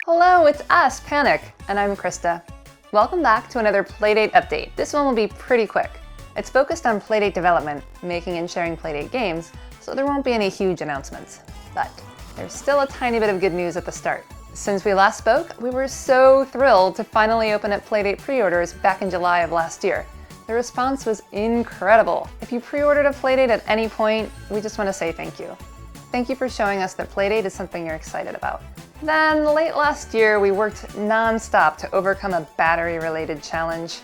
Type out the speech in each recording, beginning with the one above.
Hello, it's us, Panic, and I'm Krista. Welcome back to another Playdate update. This one will be pretty quick. It's focused on Playdate development, making and sharing Playdate games, so there won't be any huge announcements. But there's still a tiny bit of good news at the start. Since we last spoke, we were so thrilled to finally open up Playdate pre-orders back in July of last year. The response was incredible. If you pre-ordered a Playdate at any point, we just want to say thank you. Thank you for showing us that Playdate is something you're excited about. Then, late last year, we worked non-stop to overcome a battery-related challenge.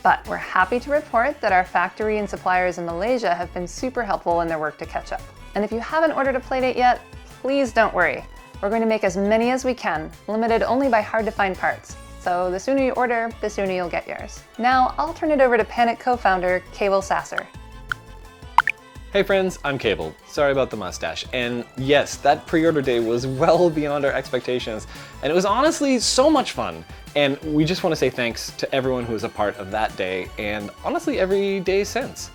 But we're happy to report that our factory and suppliers in Malaysia have been super helpful in their work to catch up. And if you haven't ordered a Playdate yet, please don't worry. We're going to make as many as we can, limited only by hard-to-find parts. So the sooner you order, the sooner you'll get yours. Now, I'll turn it over to Panic co-founder, Cabel Sasser. Hey friends, I'm Cabel. Sorry about the mustache. And yes, that pre-order day was well beyond our expectations. And it was honestly so much fun. And we just want to say thanks to everyone who was a part of that day and honestly every day since.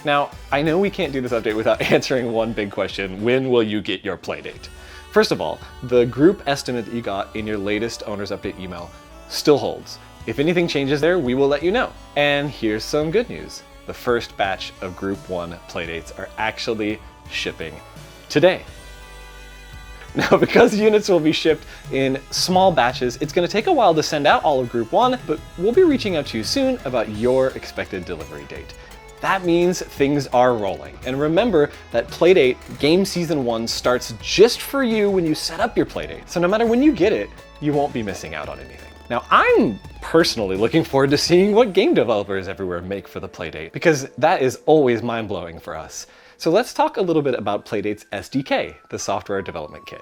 Now, I know we can't do this update without answering one big question. When will you get your Playdate? First of all, the group estimate that you got in your latest owner's update email still holds. If anything changes there, we will let you know. And here's some good news. The first batch of Group 1 Playdates are actually shipping today. Now, because units will be shipped in small batches, it's going to take a while to send out all of Group 1, but we'll be reaching out to you soon about your expected delivery date. That means things are rolling. And remember that Playdate Game Season 1 starts just for you when you set up your Playdate. So no matter when you get it, you won't be missing out on anything. Now, I'm personally looking forward to seeing what game developers everywhere make for the Playdate, because that is always mind-blowing for us. So let's talk a little bit about Playdate's SDK, the software development kit.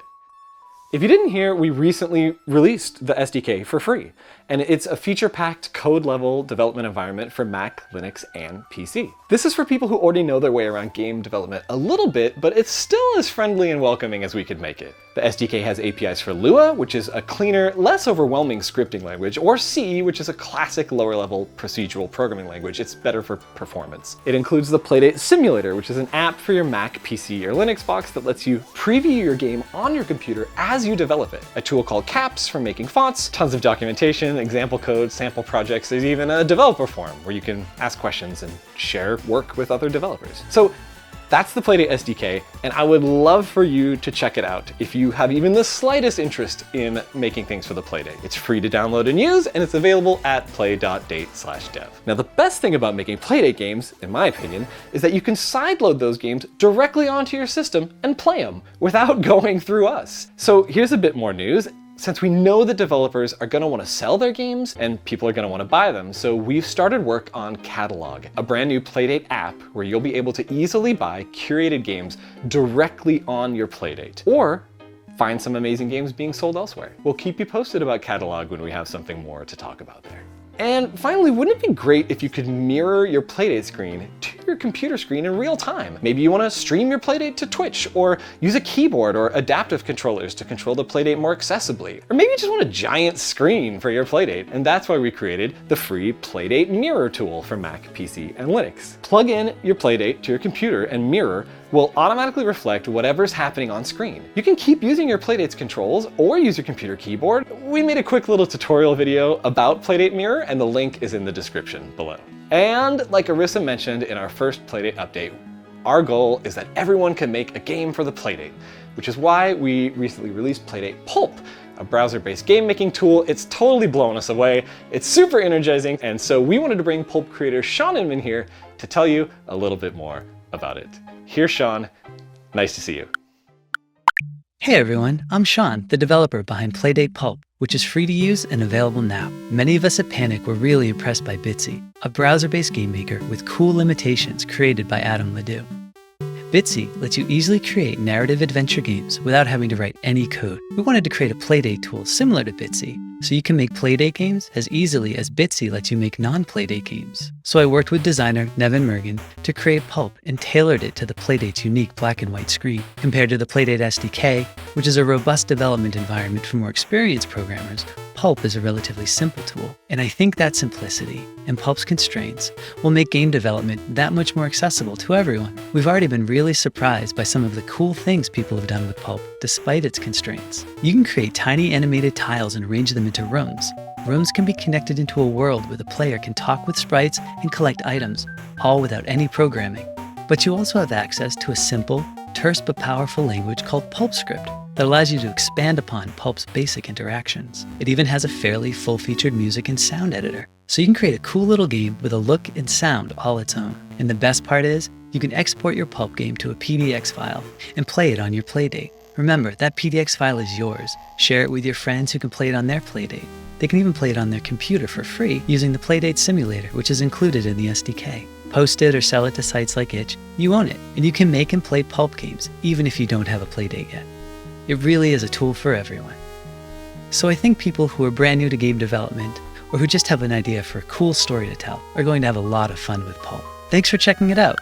If you didn't hear, we recently released the SDK for free, and it's a feature-packed code-level development environment for Mac, Linux, and PC. This is for people who already know their way around game development a little bit, but it's still as friendly and welcoming as we could make it. The SDK has APIs for Lua, which is a cleaner, less overwhelming scripting language, or C, which is a classic lower-level procedural programming language. It's better for performance. It includes the Playdate Simulator, which is an app for your Mac, PC, or Linux box that lets you preview your game on your computer as you develop it. A tool called Caps for making fonts, tons of documentation, example code, sample projects. There's even a developer forum where you can ask questions and share work with other developers. So that's the Playdate SDK, and I would love for you to check it out if you have even the slightest interest in making things for the Playdate. It's free to download and use, and it's available at play.date/dev. Now, the best thing about making Playdate games, in my opinion, is that you can sideload those games directly onto your system and play them without going through us. So here's a bit more news. Since we know that developers are going to want to sell their games and people are going to want to buy them, so we've started work on Catalog, a brand new Playdate app where you'll be able to easily buy curated games directly on your Playdate, or find some amazing games being sold elsewhere. We'll keep you posted about Catalog when we have something more to talk about there. And finally, wouldn't it be great if you could mirror your Playdate screen to your computer screen in real time? Maybe you want to stream your Playdate to Twitch, or use a keyboard or adaptive controllers to control the Playdate more accessibly. Or maybe you just want a giant screen for your Playdate, and that's why we created the free Playdate Mirror tool for Mac, PC, and Linux. Plug in your Playdate to your computer, and Mirror will automatically reflect whatever's happening on screen. You can keep using your Playdate's controls or use your computer keyboard. We made a quick little tutorial video about Playdate Mirror, and the link is in the description below. And like Arissa mentioned in our first Playdate update, our goal is that everyone can make a game for the Playdate, which is why we recently released Playdate Pulp, a browser-based game-making tool. It's totally blown us away. It's super energizing, and so we wanted to bring Pulp creator Shaun Inman here to tell you a little bit more about it. Here's Shaun. Nice to see you. Hey everyone, I'm Shaun, the developer behind Playdate Pulp, which is free to use and available now. Many of us at Panic were really impressed by Bitsy, a browser-based game maker with cool limitations created by Adam Ledoux. Bitsy lets you easily create narrative adventure games without having to write any code. We wanted to create a Playdate tool similar to Bitsy, so you can make Playdate games as easily as Bitsy lets you make non-Playdate games. So I worked with designer Nevin Mergen to create Pulp and tailored it to the Playdate's unique black and white screen. Compared to the Playdate SDK, which is a robust development environment for more experienced programmers, Pulp is a relatively simple tool, and I think that simplicity and Pulp's constraints will make game development that much more accessible to everyone. We've already been really surprised by some of the cool things people have done with Pulp, despite its constraints. You can create tiny animated tiles and arrange them into rooms. Rooms can be connected into a world where the player can talk with sprites and collect items, all without any programming. But you also have access to a simple, terse but powerful language called PulpScript that allows you to expand upon Pulp's basic interactions. It even has a fairly full-featured music and sound editor, so you can create a cool little game with a look and sound all its own. And the best part is, you can export your Pulp game to a PDX file and play it on your Playdate. Remember, that PDX file is yours. Share it with your friends who can play it on their Playdate. They can even play it on their computer for free using the Playdate simulator, which is included in the SDK. Post it or sell it to sites like Itch. You own it, and you can make and play Pulp games even if you don't have a Playdate yet. It really is a tool for everyone. So I think people who are brand new to game development or who just have an idea for a cool story to tell are going to have a lot of fun with Pulp. Thanks for checking it out.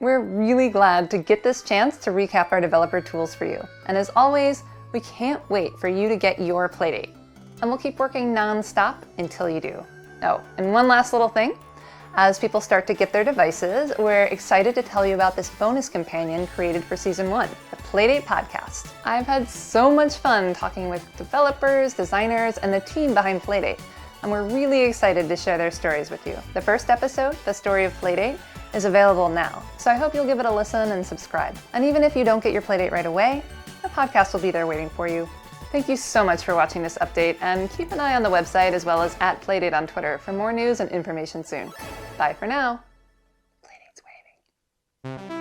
We're really glad to get this chance to recap our developer tools for you. And as always, we can't wait for you to get your Playdate. And we'll keep working non-stop until you do. Oh, and one last little thing. As people start to get their devices, we're excited to tell you about this bonus companion created for Season 1, the Playdate Podcast. I've had so much fun talking with developers, designers, and the team behind Playdate, and we're really excited to share their stories with you. The first episode, The Story of Playdate, is available now, so I hope you'll give it a listen and subscribe. And even if you don't get your Playdate right away, the podcast will be there waiting for you. Thank you so much for watching this update, and keep an eye on the website as well as @Playdate on Twitter for more news and information soon. Bye for now. Playdate's waving.